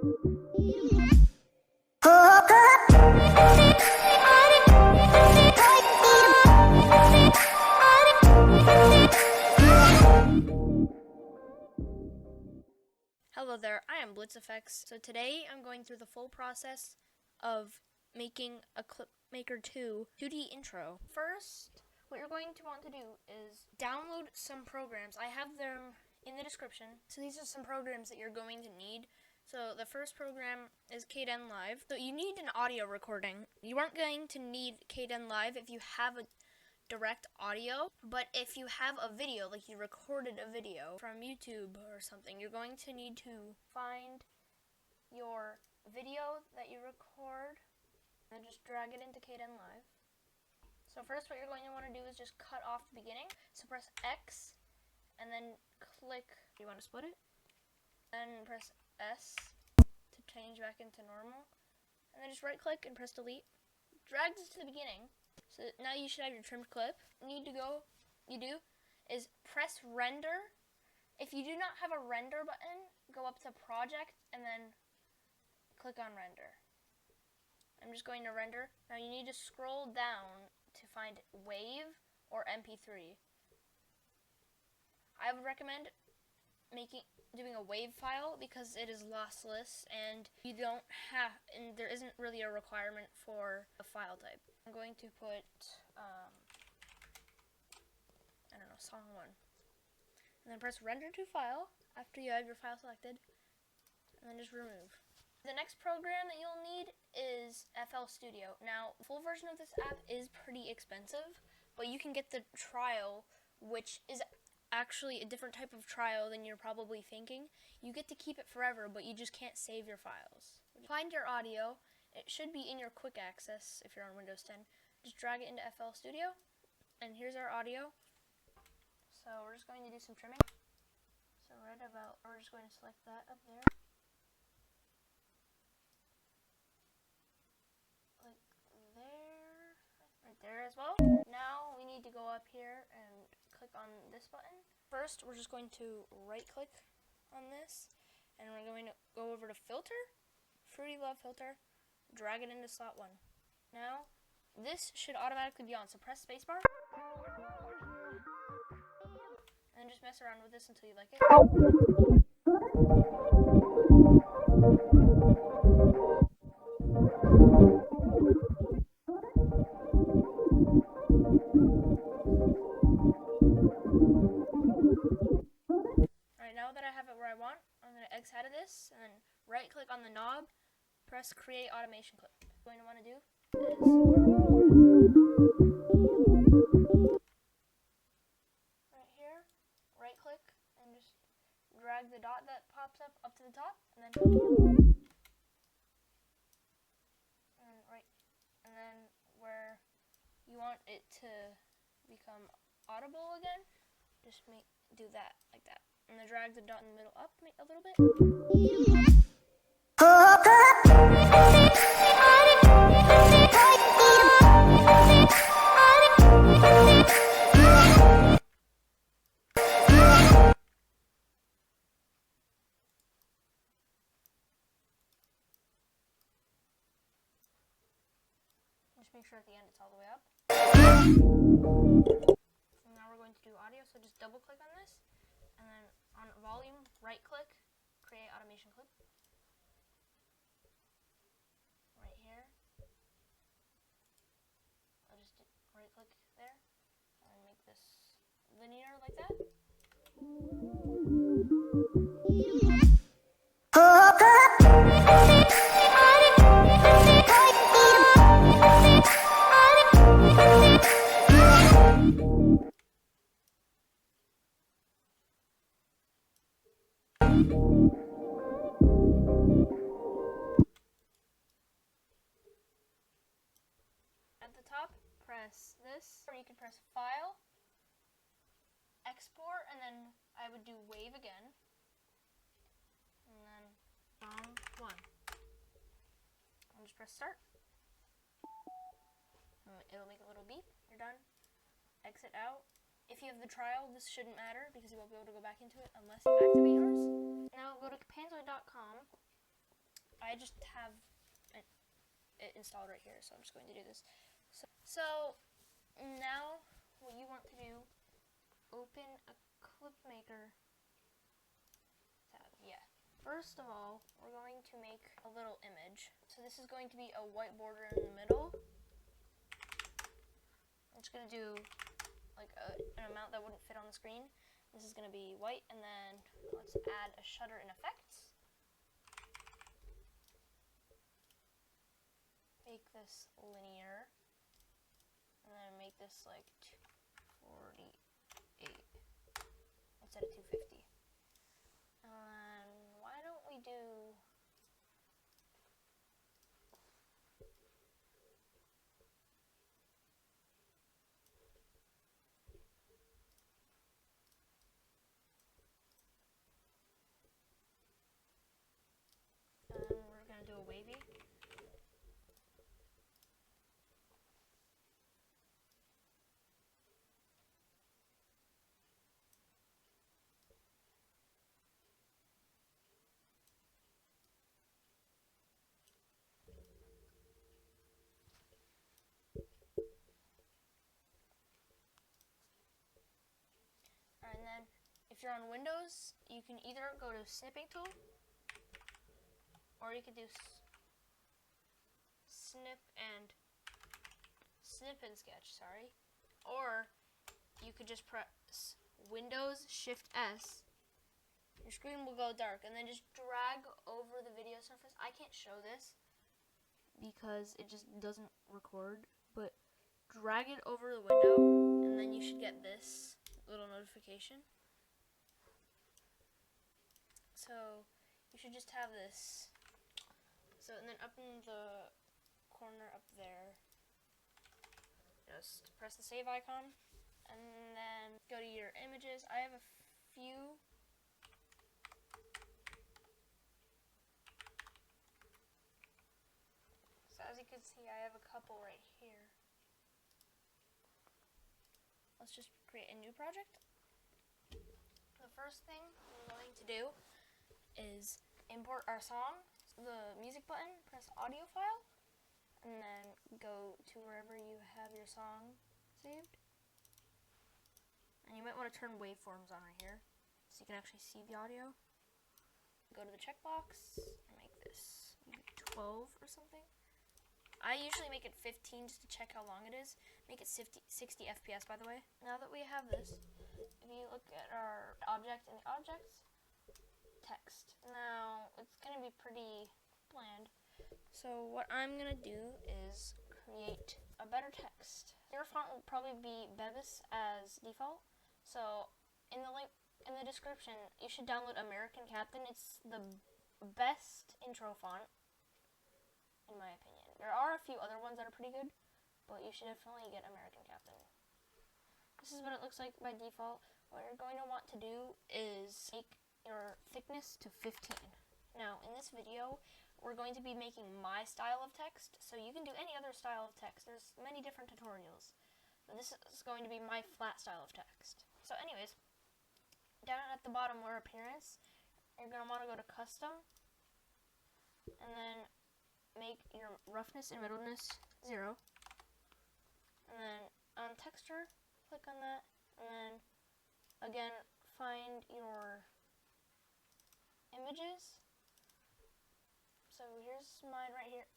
Hello there, I am BlitzFX. So today I'm going through the full process of making a Clipmaker 2 2D intro. First, what you're going to want to do is download some programs. I have them in the description. So these are some programs that you're going to need. So the first program is KdenLive. So you need an audio recording. You aren't going to need KdenLive if you have a direct audio, but if you have a video, like you recorded a video from YouTube or something, you're going to need to find your video that you record and just drag it into KdenLive. So first what you're going to want to do is just cut off the beginning. So press X and then click, do you want to split it? And press S to change back into normal. And then just right click and press delete. Drag this to the beginning. So now you should have your trimmed clip. You do is press render. If you do not have a render button, go up to project and then click on render. I'm just going to render. Now you need to scroll down to find WAV or MP3. I would recommend doing a WAV file because it is lossless and there isn't really a requirement for a file type. I'm going to put I don't know, song 1. And then press render to file after you have your file selected, and then just remove. The next program that you'll need is FL Studio. Now, the full version of this app is pretty expensive, but you can get the trial, which is actually a different type of trial than you're probably thinking. You get to keep it forever, but you just can't save your files. Find your audio. It should be in your quick access if you're on Windows 10. Just drag it into FL Studio, and here's our audio. So we're just going to do some trimming. So we're just going to select that up there. Like there, right there as well. Now we need to go up here and click on this button. First, we're just going to right click on this, and we're going to go over to filter, Fruity Love filter, drag it into slot 1. Now, this should automatically be on, so press spacebar, and just mess around with this until you like it. Alright, now that I have it where I want, I'm going to X out of this, and then right click on the knob, press create automation clip. What I'm going to want to do is right here, right click, and just drag the dot that pops up to the top, and then and then where you want it to become audible again, just do that like that, and then drag the dot in the middle up a little bit. Just make sure at the end it's all the way up. And now we're going to do audio, so just double click on this, and then on volume, right click, create automation clip. Right here. I'll just right click there, and make this linear like that. At the top, press this, or you can press File, Export, and then I would do Wave again, and then song 1. And just press Start. It'll make a little beep. You're done. Exit out. If you have the trial, this shouldn't matter because you won't be able to go back into it unless you activate yours. Now go to Panzoid.com I just have it installed right here, so I'm just going to do this. So now what you want to do, open a Clipmaker tab. Yeah. First of all, we're going to make a little image. So this is going to be a white border in the middle. I'm just going to do like an amount that wouldn't fit on the screen. This is going to be white, and then let's add a shutter and effects. Make this linear, and then make this like 248 instead of 250. And why don't we do we're going to do a wavy. And then if you're on Windows, you can either go to snipping tool, or you could do snip and sketch, sorry. Or you could just press Windows Shift S. Your screen will go dark, and then just drag over the video surface. I can't show this because it just doesn't record, but drag it over the window, and then you should get this little notification. So you should just have this. So, and then up in the corner up there, just press the save icon, and then go to your images. I have a few. So as you can see, I have a couple right here. Let's just create a new project. The first thing we're going to do is import our song. The music button, press audio file, and then go to wherever you have your song saved. And you might want to turn waveforms on right here so you can actually see the audio. Go to the checkbox and make this maybe 12 or something. I usually make it 15 just to check how long it is. Make it 60 FPS, by the way. Now that we have this, if you look at our object in the objects, text. Now, it's going to be pretty bland. So what I'm going to do is create a better text. Your font will probably be Bevis as default. So in the link in the description, you should download American Captain. It's the best intro font, in my opinion. There are a few other ones that are pretty good, but you should definitely get American Captain. This is what it looks like by default. What you're going to want to do is make your thickness to 15. Now, in this video, we're going to be making my style of text, so you can do any other style of text. There's many different tutorials, but this is going to be my flat style of text. So anyways, down at the bottom where appearance, you're going to want to go to custom, and then make your roughness and middleness 0, and then on texture, click on that, and then again, find your images. So here's mine right here.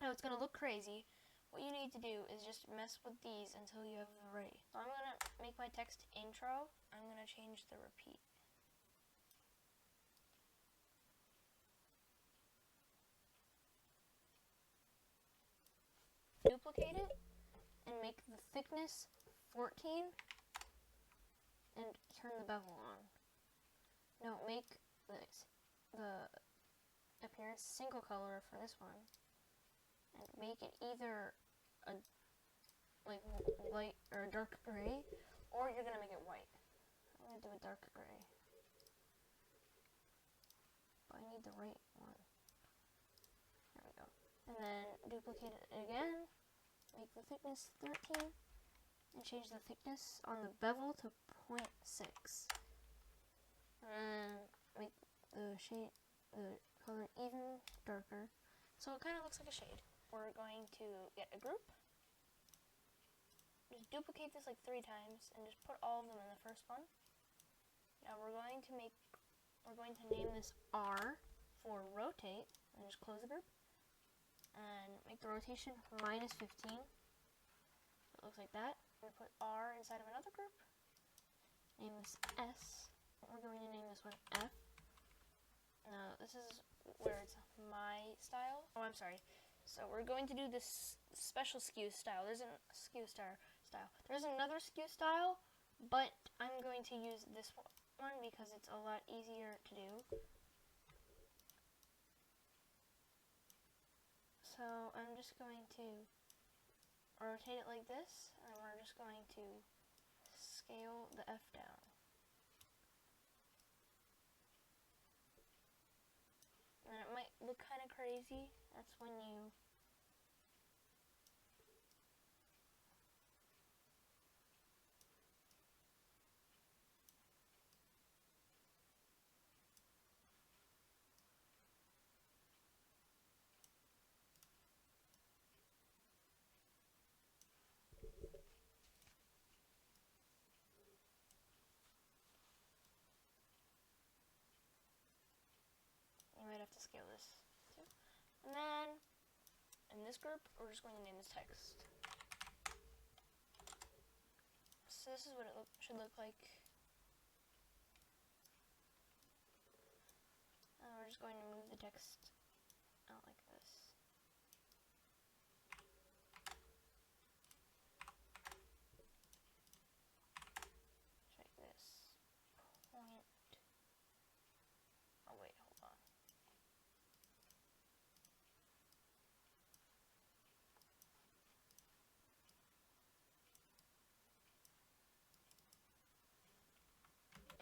Now it's going to look crazy. What you need to do is just mess with these until you have the right. So I'm going to make my text intro. I'm going to change the repeat. Duplicate it and make the thickness 14 and turn the bevel on. Now make the appearance single color for this one, and make it either a like light or a dark gray, or you're gonna make it white. I'm gonna do a dark gray, but I need the right one. There we go. And then duplicate it again, make the thickness 13, and change the thickness on the bevel to 0.6. And make the the color even darker, so it kind of looks like a shade. We're going to get a group, just duplicate this like 3 times, and just put all of them in the first one. Now we're going to name this R for rotate, and just close the group, and make the rotation -15. It looks like that. We put R inside of another group, name this S. We're going to name this one F. Now this is where it's my style. Oh, I'm sorry. So we're going to do this special skew style. There's a skew style. There's another skew style, but I'm going to use this one because it's a lot easier to do. So I'm just going to rotate it like this, and we're just going to scale the F down. And it might look kind of crazy. That's when you might have to scale this too. And then in this group, we're just going to name this text. So this is what it should look like. And we're just going to move the text out like this. Check this. Point. Oh wait, hold on.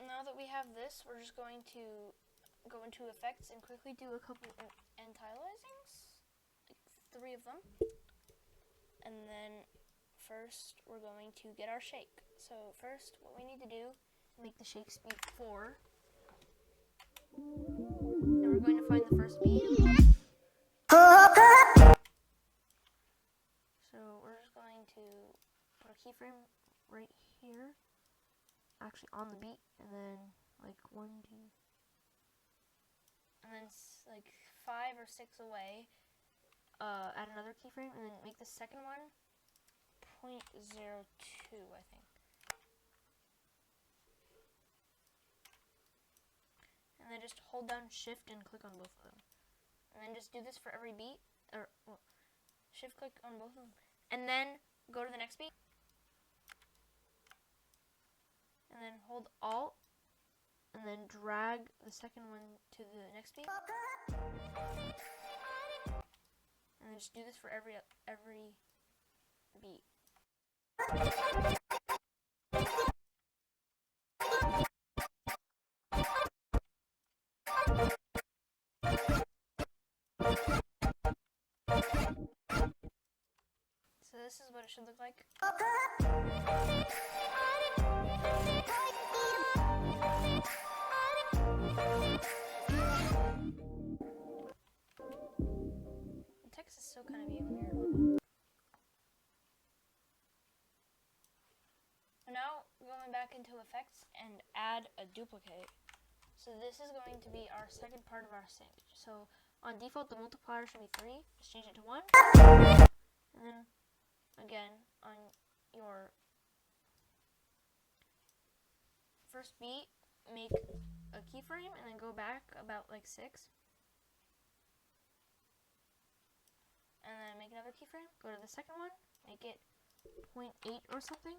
Now that we have this, we're just going to go into effects and quickly do a couple anti-aliasings, like 3 of them. And then first we're going to get our shake. So first what we need to do, make the shake speed 4. And we're going to find the first beat. So we're just going to put a keyframe right here, actually on the beat, and then like 1, 2, and then like 5 or 6 away, add another keyframe, and then make the second one 0.02, I think. And then just hold down shift and click on both of them. And then just do this for every beat, or well, shift click on both of them. And then go to the next beat. And then hold Alt, and then drag the second one to the next beat. And then just do this for every beat. So this is what it should look like. The text is still kind of being weird. Now going back into effects and add a duplicate. So this is going to be our second part of our sync. So on default the multiplier should be 3. Just change it to 1. And then again on your first beat, make a keyframe and then go back about like 6. And then make another keyframe, go to the second one, make it 0.8 or something,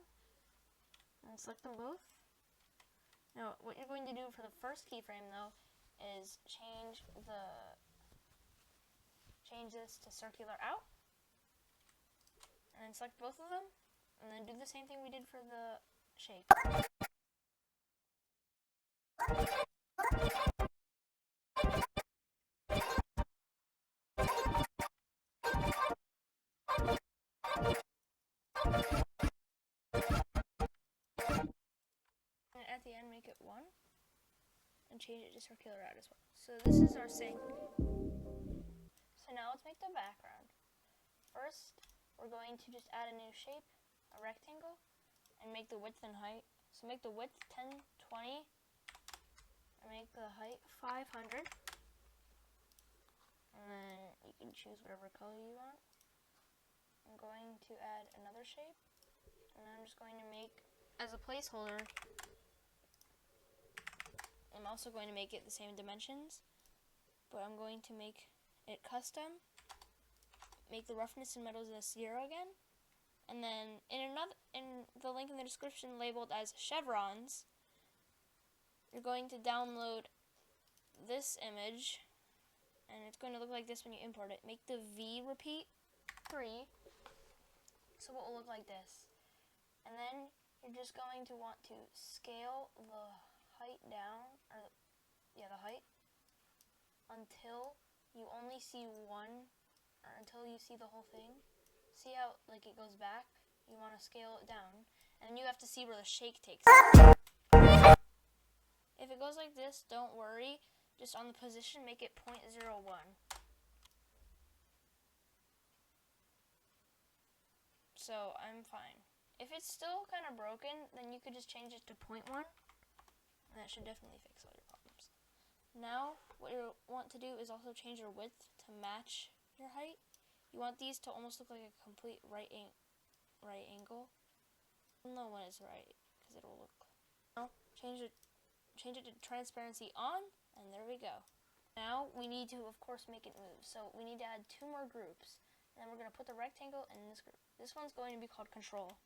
and select them both. Now what you're going to do for the first keyframe though is change this to circular out, and then select both of them, and then do the same thing we did for the shake. And at the end make it 1, and change it to circular route as well. So this is our sink. So now let's make the background. First, we're going to just add a new shape, a rectangle, and make the width and height. So make the width 1020, and make the height 500. And then you can choose whatever color you want. I'm going to add another shape, and I'm just going to make, as a placeholder, I'm also going to make it the same dimensions, but I'm going to make it custom, make the roughness and metals as 0 again, and then in the link in the description labeled as chevrons, you're going to download this image, and it's going to look like this when you import it. Make the V repeat 3, so it will look like this. And then you're just going to want to scale the height down, or the height, until you only see one, or until you see the whole thing. See how like it goes back? You want to scale it down, and then you have to see where the shake takes it. If it goes like this, don't worry. Just on the position, make it 0.01. So I'm fine. If it's still kind of broken, then you could just change it to 0.1, and that should definitely fix all your problems. Now, what you want to do is also change your width to match your height. You want these to almost look like a complete right angle. You'll know when it's right, because it'll look. Now, change it to transparency on, and there we go. Now, we need to, of course, make it move. So we need to add 2 more groups. And then we're going to put the rectangle in this group. This one's going to be called control,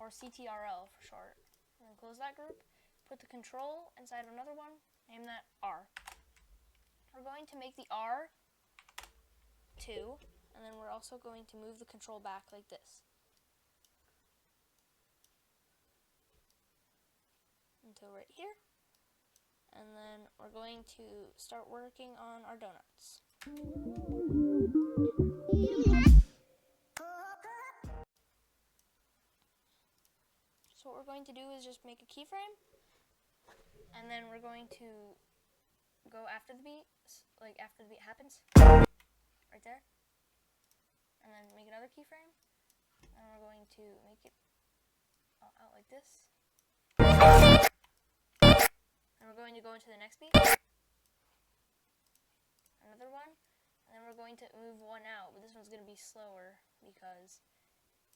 or CTRL for short. And then close that group, put the control inside of another one, name that R. We're going to make the R 2, and then we're also going to move the control back like this. Until right here. And then we're going to start working on our donuts. So what we're going to do is just make a keyframe, and then we're going to go after the beat, like after the beat happens, right there, and then make another keyframe, and we're going to make it out like this, and we're going to go into the next beat, another one, and then we're going to move one out, but this one's going to be slower because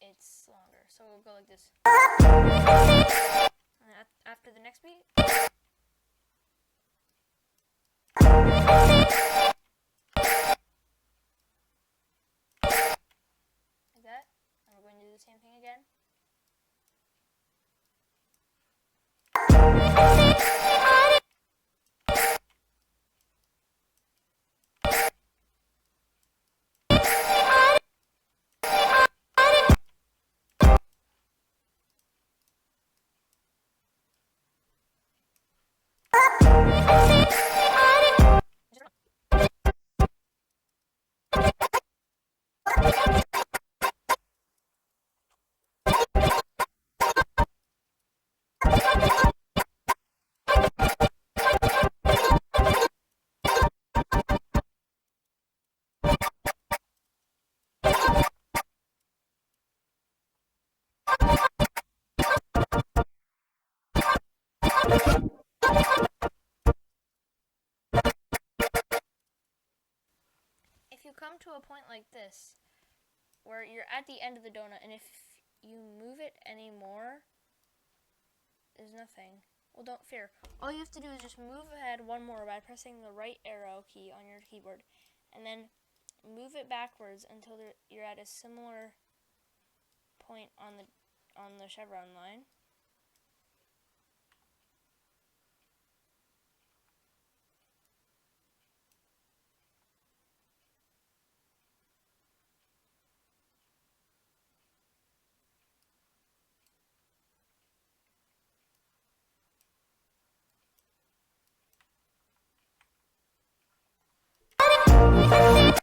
it's longer. So we'll go like this. And then after the next beat, like that. And we're going to do the same thing again. If you come to a point like this, where you're at the end of the donut, and if you move it anymore, there's nothing. Well, don't fear. All you have to do is just move ahead one more by pressing the right arrow key on your keyboard, and then move it backwards until you're at a similar point on the chevron line. And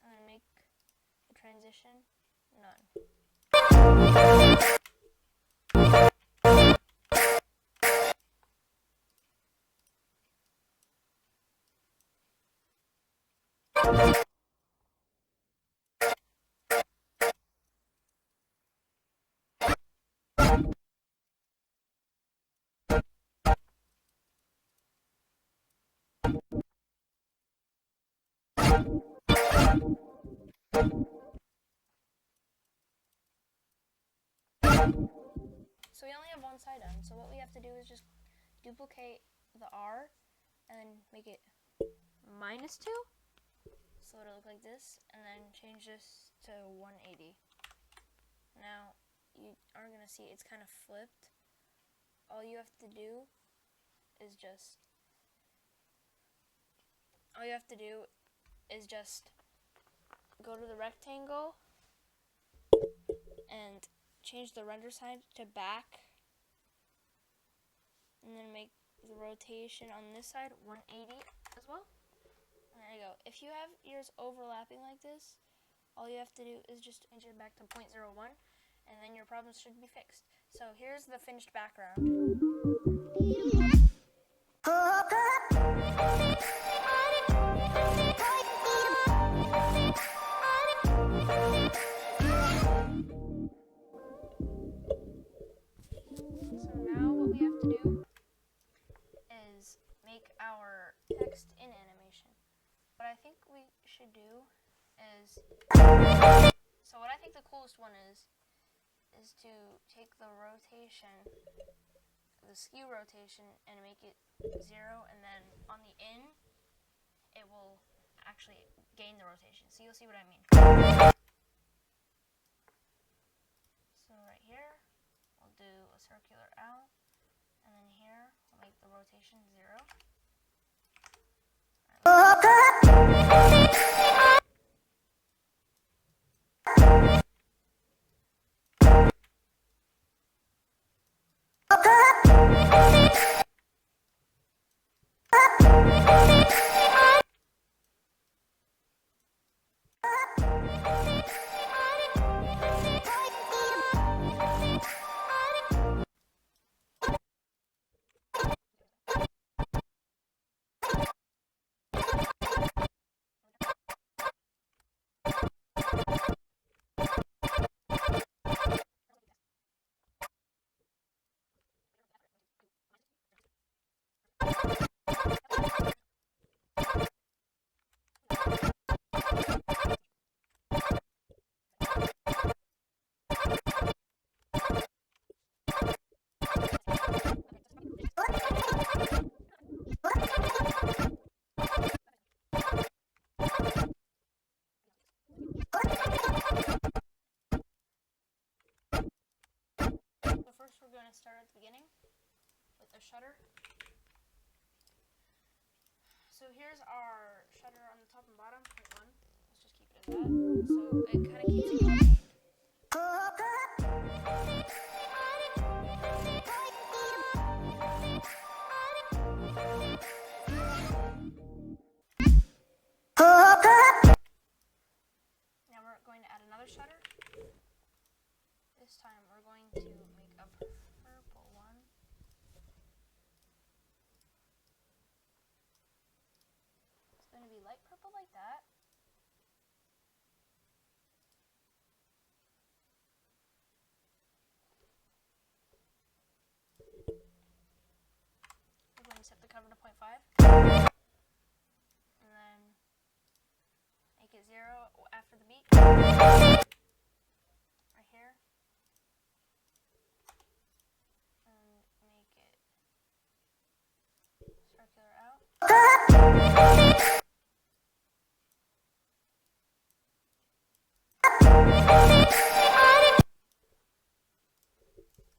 then make the transition none. So we only have one side done. So what we have to do is just duplicate the R and then make it -2. So it'll look like this, and then change this to 180. Now you are gonna see it's kind of flipped. All you have to do is just go to the rectangle and change the render side to back, and then make the rotation on this side 180 as well. And there you go. If you have yours overlapping like this, all you have to do is just change it back to 0.01, and then your problems should be fixed. So here's the finished background. So now what we have to do is make our text in animation. What I think we should do is, so what I think the coolest one is to take the rotation, the skew rotation, and make it 0, and then on the in, it will actually gain the rotation. So you'll see what I mean. So right here, we'll do a circular out, and then here, we'll make the rotation 0. First, we're going to start at the beginning with the shutter. So here's our shutter on the top and bottom, 0.1. Let's just keep it as that. So it kind of keeps it contained. Now we're going to add another shutter. This time we're going to make a purple one. It's going to be light purple like that. We're going to set the cover to 0.5. And then make it 0 after the beat. Right here. Circular out.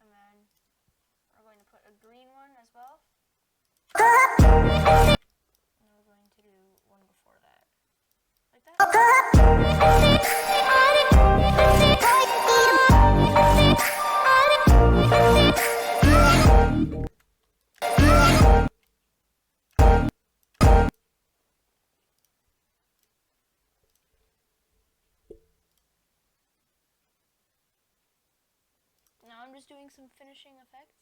And then we're going to put a green one as well. And then we're going to do one before that. Like that. Now I'm just doing some finishing effects.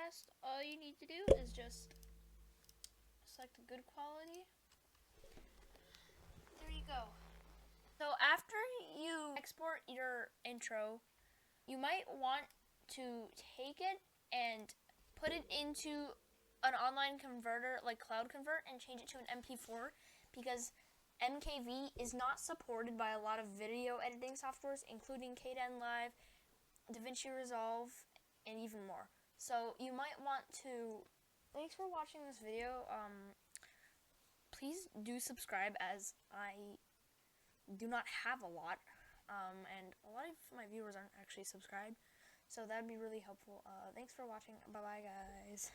rest, all you need to do is just select a good quality. There you go. So after you export your intro, you might want to take it and put it into an online converter like Cloud Convert and change it to an MP4, because MKV is not supported by a lot of video editing softwares, including KdenLive, DaVinci Resolve, and even more. So you might want to. Thanks for watching this video. Please do subscribe, as I do not have a lot, and a lot of my viewers aren't actually subscribed, so that would be really helpful. Thanks for watching. Bye bye, guys.